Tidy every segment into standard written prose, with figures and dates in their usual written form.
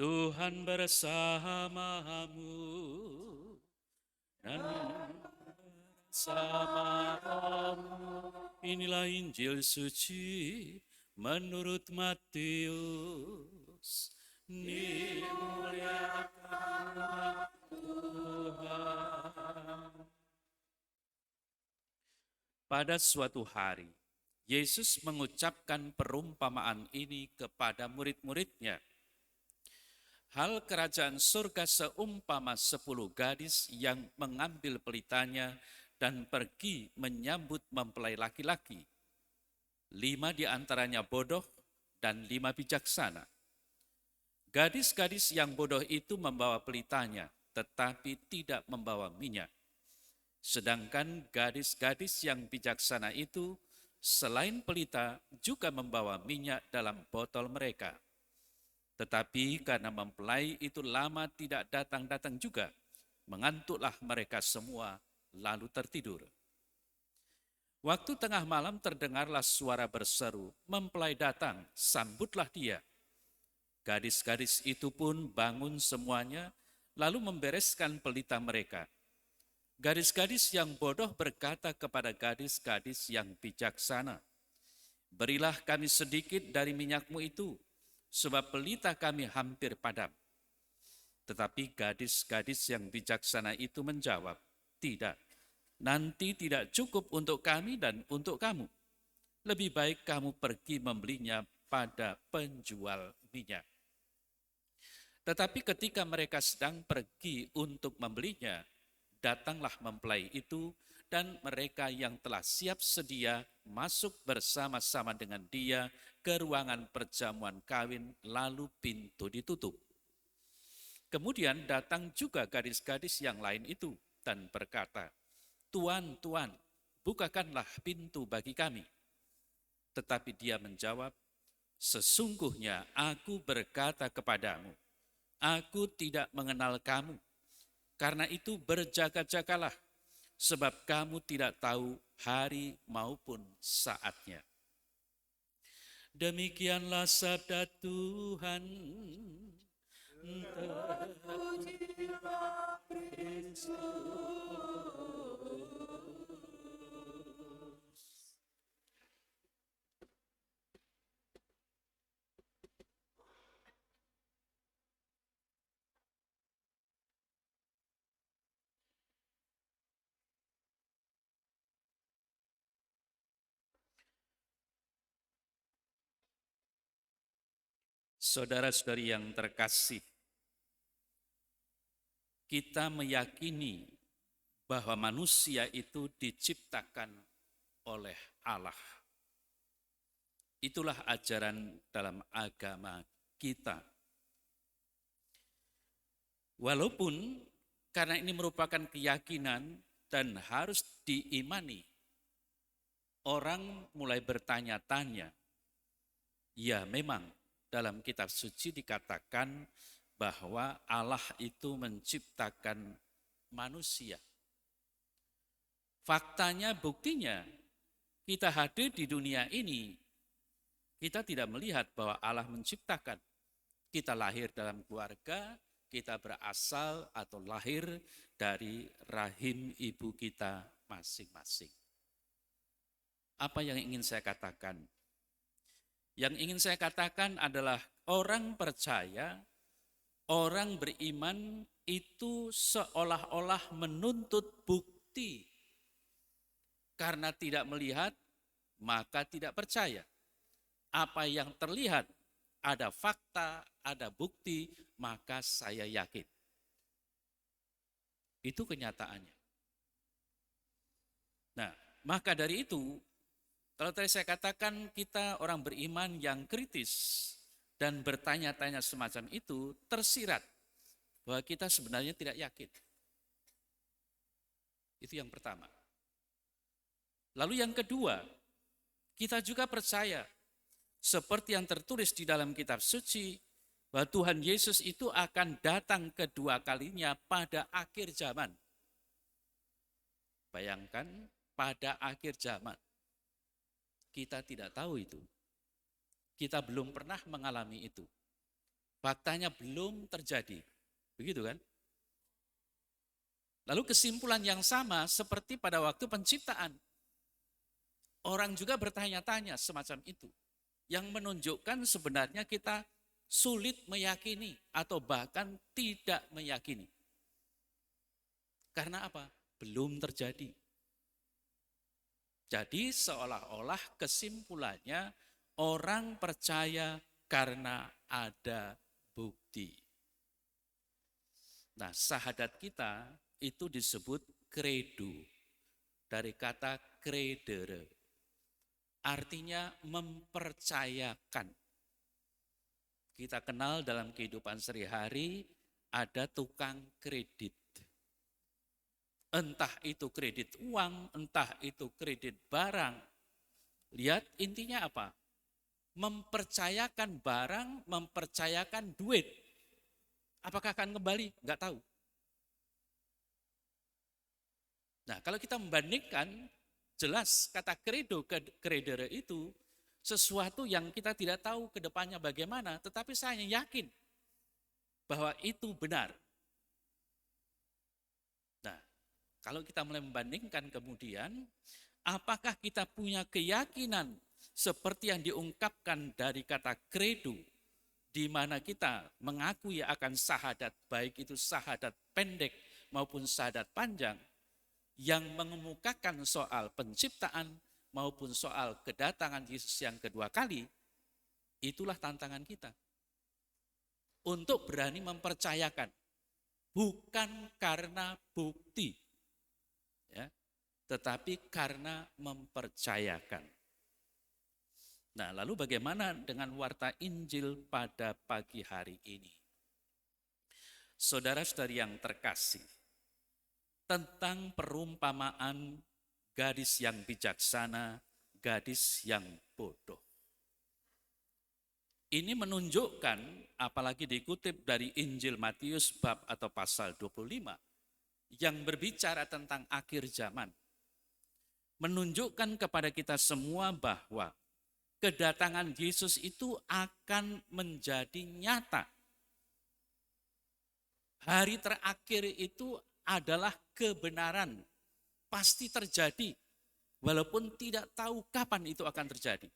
Tuhan bersamamu dan bersamamu. Inilah Injil suci menurut Matius. Dimuliakanlah Tuhan. Pada suatu hari, Yesus mengucapkan perumpamaan ini kepada murid-muridnya. Hal kerajaan surga seumpama 10 gadis yang mengambil pelitanya dan pergi menyambut mempelai laki-laki. 5 di antaranya bodoh dan 5 bijaksana. Gadis-gadis yang bodoh itu membawa pelitanya, tetapi tidak membawa minyak. Sedangkan gadis-gadis yang bijaksana itu, selain pelita, juga membawa minyak dalam botol mereka. Tetapi karena mempelai itu lama tidak datang-datang juga, mengantuklah mereka semua, lalu tertidur. Waktu tengah malam terdengarlah suara berseru, "Mempelai datang, sambutlah dia." Gadis-gadis itu pun bangun semuanya, lalu membereskan pelita mereka. Gadis-gadis yang bodoh berkata kepada gadis-gadis yang bijaksana, "Berilah kami sedikit dari minyakmu itu, sebab pelita kami hampir padam." Tetapi gadis-gadis yang bijaksana itu menjawab, "Tidak, nanti tidak cukup untuk kami dan untuk kamu. Lebih baik kamu pergi membelinya pada penjual minyak." Tetapi ketika mereka sedang pergi untuk membelinya, datanglah mempelai itu dan mereka yang telah siap sedia masuk bersama-sama dengan dia ke ruangan perjamuan kawin, lalu pintu ditutup. Kemudian datang juga gadis-gadis yang lain itu dan berkata, "Tuan, Tuan, bukakanlah pintu bagi kami." Tetapi dia menjawab, "Sesungguhnya aku berkata kepadamu, aku tidak mengenal kamu. Karena itu berjaga-jagalah, sebab kamu tidak tahu hari maupun saatnya." Demikianlah sabda Tuhan. Terpujilah Kristus. Saudara-saudari yang terkasih, kita meyakini bahwa manusia itu diciptakan oleh Allah. Itulah ajaran dalam agama kita. Walaupun karena ini merupakan keyakinan dan harus diimani, orang mulai bertanya-tanya, ya memang dalam kitab suci dikatakan bahwa Allah itu menciptakan manusia. Faktanya, buktinya, kita hadir di dunia ini, kita tidak melihat bahwa Allah menciptakan. Kita lahir dalam keluarga, kita berasal atau lahir dari rahim ibu kita masing-masing. Apa yang ingin saya katakan? Yang ingin saya katakan adalah orang percaya, orang beriman itu seolah-olah menuntut bukti. Karena tidak melihat, maka tidak percaya. Apa yang terlihat, ada fakta, ada bukti, maka saya yakin. Itu kenyataannya. Nah, maka dari itu, kalau tadi saya katakan kita orang beriman yang kritis dan bertanya-tanya semacam itu, tersirat bahwa kita sebenarnya tidak yakin. Itu yang pertama. Lalu yang kedua, kita juga percaya seperti yang tertulis di dalam kitab suci, bahwa Tuhan Yesus itu akan datang kedua kalinya pada akhir zaman. Bayangkan pada akhir zaman. Kita tidak tahu itu. Kita belum pernah mengalami itu. Faktanya belum terjadi. Begitu kan? Lalu kesimpulan yang sama seperti pada waktu penciptaan. Orang juga bertanya-tanya semacam itu. Yang menunjukkan sebenarnya kita sulit meyakini atau bahkan tidak meyakini. Karena apa? Belum terjadi. Jadi seolah-olah kesimpulannya orang percaya karena ada bukti. Nah, syahadat kita itu disebut credo. Dari kata credere. Artinya mempercayakan. Kita kenal dalam kehidupan sehari-hari ada tukang kredit. Entah itu kredit uang, entah itu kredit barang. Lihat intinya apa? Mempercayakan barang, mempercayakan duit. Apakah akan kembali? Enggak tahu. Nah, kalau kita membandingkan, jelas kata credo, credere itu sesuatu yang kita tidak tahu ke depannya bagaimana, tetapi saya yakin bahwa itu benar. Nah, kalau kita mulai membandingkan kemudian, apakah kita punya keyakinan seperti yang diungkapkan dari kata credo, di mana kita mengakui akan syahadat, baik itu syahadat pendek maupun syahadat panjang, yang mengemukakan soal penciptaan maupun soal kedatangan Yesus yang kedua kali, itulah tantangan kita. Untuk berani mempercayakan, bukan karena bukti, ya, tetapi karena mempercayakan. Nah, lalu bagaimana dengan warta Injil pada pagi hari ini? Saudara-saudari yang terkasih, tentang perumpamaan gadis yang bijaksana, gadis yang bodoh. Ini menunjukkan, apalagi dikutip dari Injil Matius bab atau pasal 25, yang berbicara tentang akhir zaman. Menunjukkan kepada kita semua bahwa kedatangan Yesus itu akan menjadi nyata. Hari terakhir itu adalah kebenaran, pasti terjadi, walaupun tidak tahu kapan itu akan terjadi.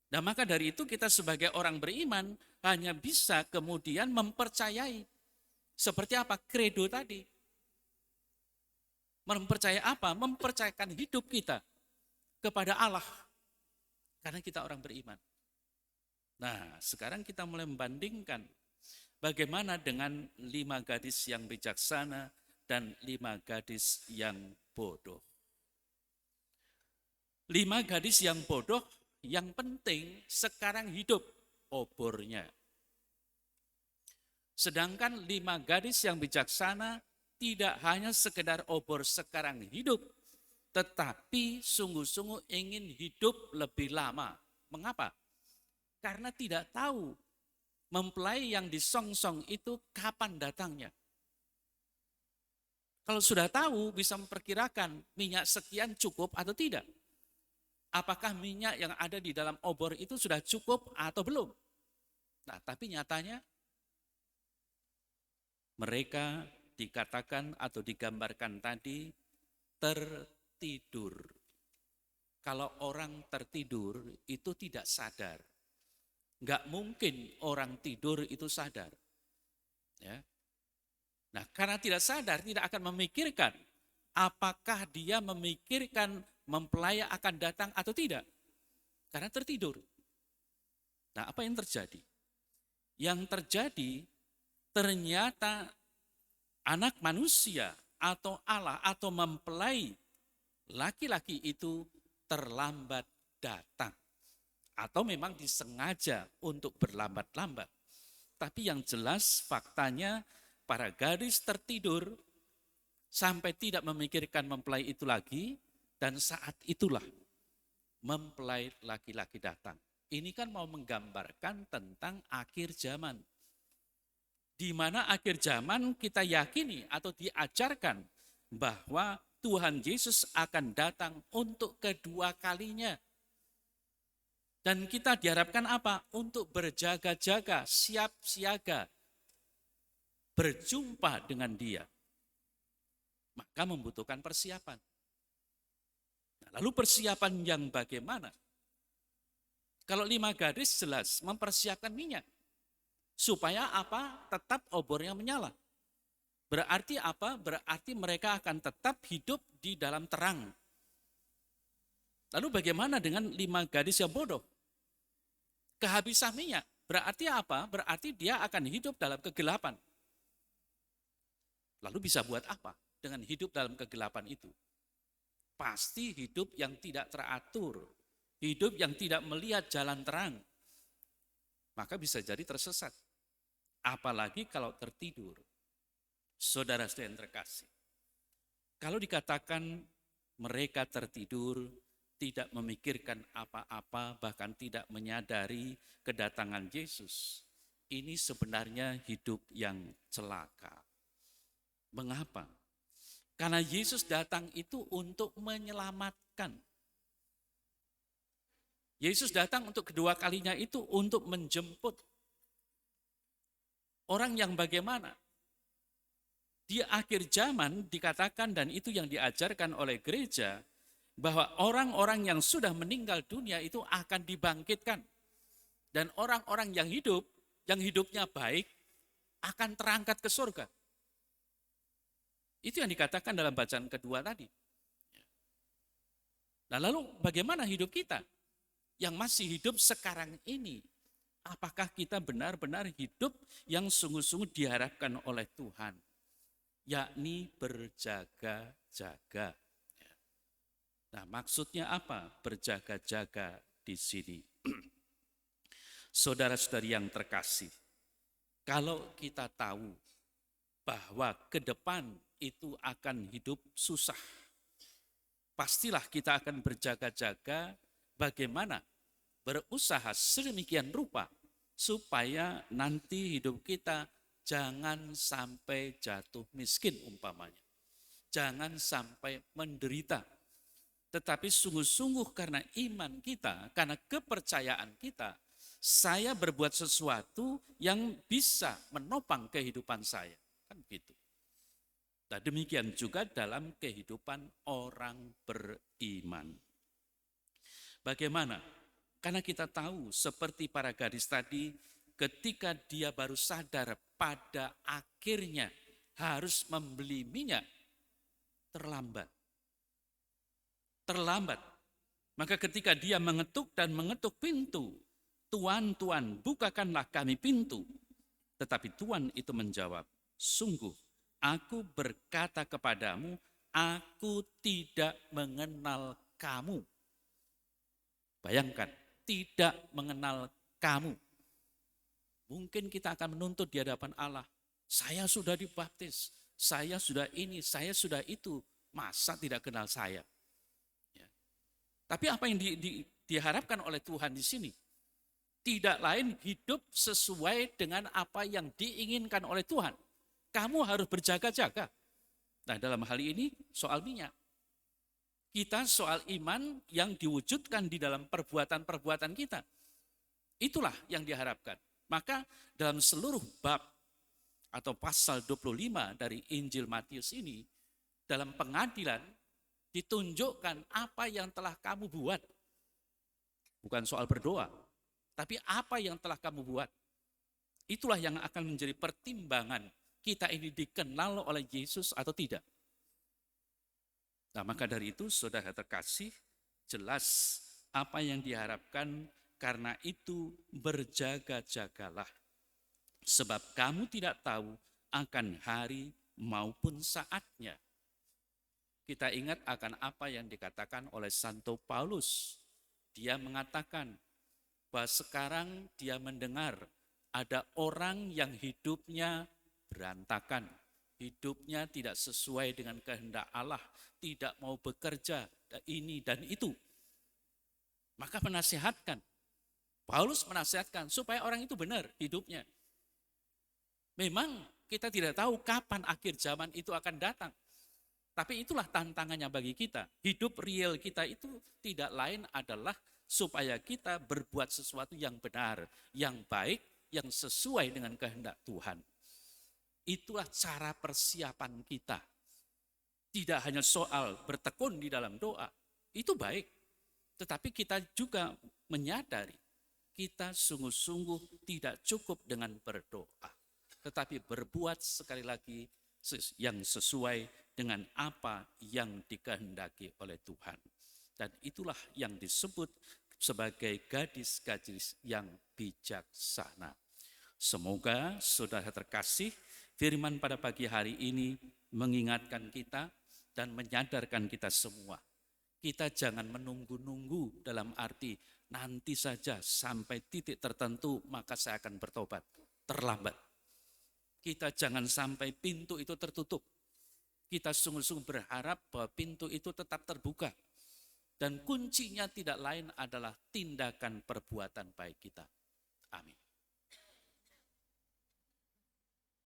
Nah, maka dari itu kita sebagai orang beriman hanya bisa kemudian mempercayai. Seperti apa? Credo tadi. Mempercayai apa? Mempercayakan hidup kita kepada Allah. Karena kita orang beriman. Nah, sekarang kita mulai membandingkan bagaimana dengan 5 gadis yang bijaksana dan 5 gadis yang bodoh. 5 gadis yang bodoh, yang penting sekarang hidup obornya. Sedangkan 5 gadis yang bijaksana tidak hanya sekedar obor sekarang hidup, tetapi sungguh-sungguh ingin hidup lebih lama. Mengapa? Karena tidak tahu mempelai yang disongsong itu kapan datangnya. Kalau sudah tahu bisa memperkirakan minyak sekian cukup atau tidak. Apakah minyak yang ada di dalam obor itu sudah cukup atau belum? Nah, tapi nyatanya mereka dikatakan atau digambarkan tadi tertidur. Kalau orang tertidur itu tidak sadar. Enggak mungkin orang tidur itu sadar. Ya. Nah, karena tidak sadar, tidak akan memikirkan apakah dia memikirkan mempelai akan datang atau tidak. Karena tertidur. Nah, apa yang terjadi? Yang terjadi ternyata anak manusia atau Allah atau mempelai laki-laki itu terlambat datang. Atau memang disengaja untuk berlambat-lambat. Tapi yang jelas faktanya para gadis tertidur sampai tidak memikirkan mempelai itu lagi, dan saat itulah mempelai laki-laki datang. Ini kan mau menggambarkan tentang akhir zaman. Di mana akhir zaman kita yakini atau diajarkan bahwa Tuhan. Tuhan Yesus akan datang untuk kedua kalinya. Dan kita diharapkan apa? Untuk berjaga-jaga, siap siaga, berjumpa dengan dia. Maka membutuhkan persiapan. Nah, lalu persiapan yang bagaimana? Kalau 5 gadis jelas mempersiapkan minyak. Supaya apa? Tetap obornya menyala. Berarti apa? Berarti mereka akan tetap hidup di dalam terang. Lalu bagaimana dengan 5 gadis yang bodoh? Kehabisan minyak. Berarti apa? Berarti dia akan hidup dalam kegelapan. Lalu bisa buat apa dengan hidup dalam kegelapan itu? Pasti hidup yang tidak teratur. Hidup yang tidak melihat jalan terang. Maka bisa jadi tersesat. Apalagi kalau tertidur. Saudara-saudara yang terkasih. Kalau dikatakan mereka tertidur, tidak memikirkan apa-apa, bahkan tidak menyadari kedatangan Yesus. Ini sebenarnya hidup yang celaka. Mengapa? Karena Yesus datang itu untuk menyelamatkan. Yesus datang untuk kedua kalinya itu untuk menjemput orang yang bagaimana? Di akhir zaman dikatakan, dan itu yang diajarkan oleh gereja, bahwa orang-orang yang sudah meninggal dunia itu akan dibangkitkan. Dan orang-orang yang hidupnya baik, akan terangkat ke surga. Itu yang dikatakan dalam bacaan kedua tadi. Nah, lalu bagaimana hidup kita yang masih hidup sekarang ini? Apakah kita benar-benar hidup yang sungguh-sungguh diharapkan oleh Tuhan? Yakni berjaga-jaga. Nah, maksudnya apa berjaga-jaga di sini? Saudara-saudari yang terkasih, kalau kita tahu bahwa ke depan itu akan hidup susah, pastilah kita akan berjaga-jaga bagaimana berusaha sedemikian rupa supaya nanti hidup kita jangan sampai jatuh miskin umpamanya. Jangan sampai menderita. Tetapi sungguh-sungguh karena iman kita, karena kepercayaan kita, saya berbuat sesuatu yang bisa menopang kehidupan saya. Kan begitu. Nah, demikian juga dalam kehidupan orang beriman. Bagaimana? Karena kita tahu seperti para gadis tadi, ketika dia baru sadar pada akhirnya harus membeli minyak, terlambat. Maka ketika dia mengetuk dan mengetuk pintu, Tuan, Tuan, bukakanlah kami pintu. Tetapi Tuhan itu menjawab, sungguh aku berkata kepadamu, aku tidak mengenal kamu. Bayangkan, tidak mengenal kamu. Mungkin kita akan menuntut di hadapan Allah, saya sudah dibaptis, saya sudah ini, saya sudah itu, masa tidak kenal saya? Tapi apa yang diharapkan oleh Tuhan di sini? Tidak lain hidup sesuai dengan apa yang diinginkan oleh Tuhan. Kamu harus berjaga-jaga. Nah, dalam hal ini soal minyak. Kita soal iman yang diwujudkan di dalam perbuatan-perbuatan kita. Itulah yang diharapkan. Maka dalam seluruh bab atau pasal 25 dari Injil Matius ini, dalam pengadilan, ditunjukkan apa yang telah kamu buat. Bukan soal berdoa, tapi apa yang telah kamu buat. Itulah yang akan menjadi pertimbangan kita ini dikenal oleh Yesus atau tidak. Nah, maka dari itu saudara terkasih, jelas apa yang diharapkan, karena itu berjaga-jagalah. Sebab kamu tidak tahu akan hari maupun saatnya. Kita ingat akan apa yang dikatakan oleh Santo Paulus. Dia mengatakan bahwa sekarang dia mendengar ada orang yang hidupnya berantakan. Hidupnya tidak sesuai dengan kehendak Allah. Tidak mau bekerja, ini dan itu. Maka menasihatkan. Paulus menasihatkan supaya orang itu benar hidupnya. Memang kita tidak tahu kapan akhir zaman itu akan datang. Tapi itulah tantangannya bagi kita. Hidup real kita itu tidak lain adalah supaya kita berbuat sesuatu yang benar, yang baik, yang sesuai dengan kehendak Tuhan. Itulah cara persiapan kita. Tidak hanya soal bertekun di dalam doa, itu baik. Tetapi kita juga menyadari, kita sungguh-sungguh tidak cukup dengan berdoa. Tetapi berbuat sekali lagi yang sesuai dengan apa yang dikehendaki oleh Tuhan. Dan itulah yang disebut sebagai gadis-gadis yang bijaksana. Semoga saudara terkasih, firman pada pagi hari ini mengingatkan kita dan menyadarkan kita semua. Kita jangan menunggu-nunggu dalam arti nanti saja sampai titik tertentu maka saya akan bertobat. Terlambat. Kita jangan sampai pintu itu tertutup. Kita sungguh-sungguh berharap bahwa pintu itu tetap terbuka. Dan kuncinya tidak lain adalah tindakan perbuatan baik kita.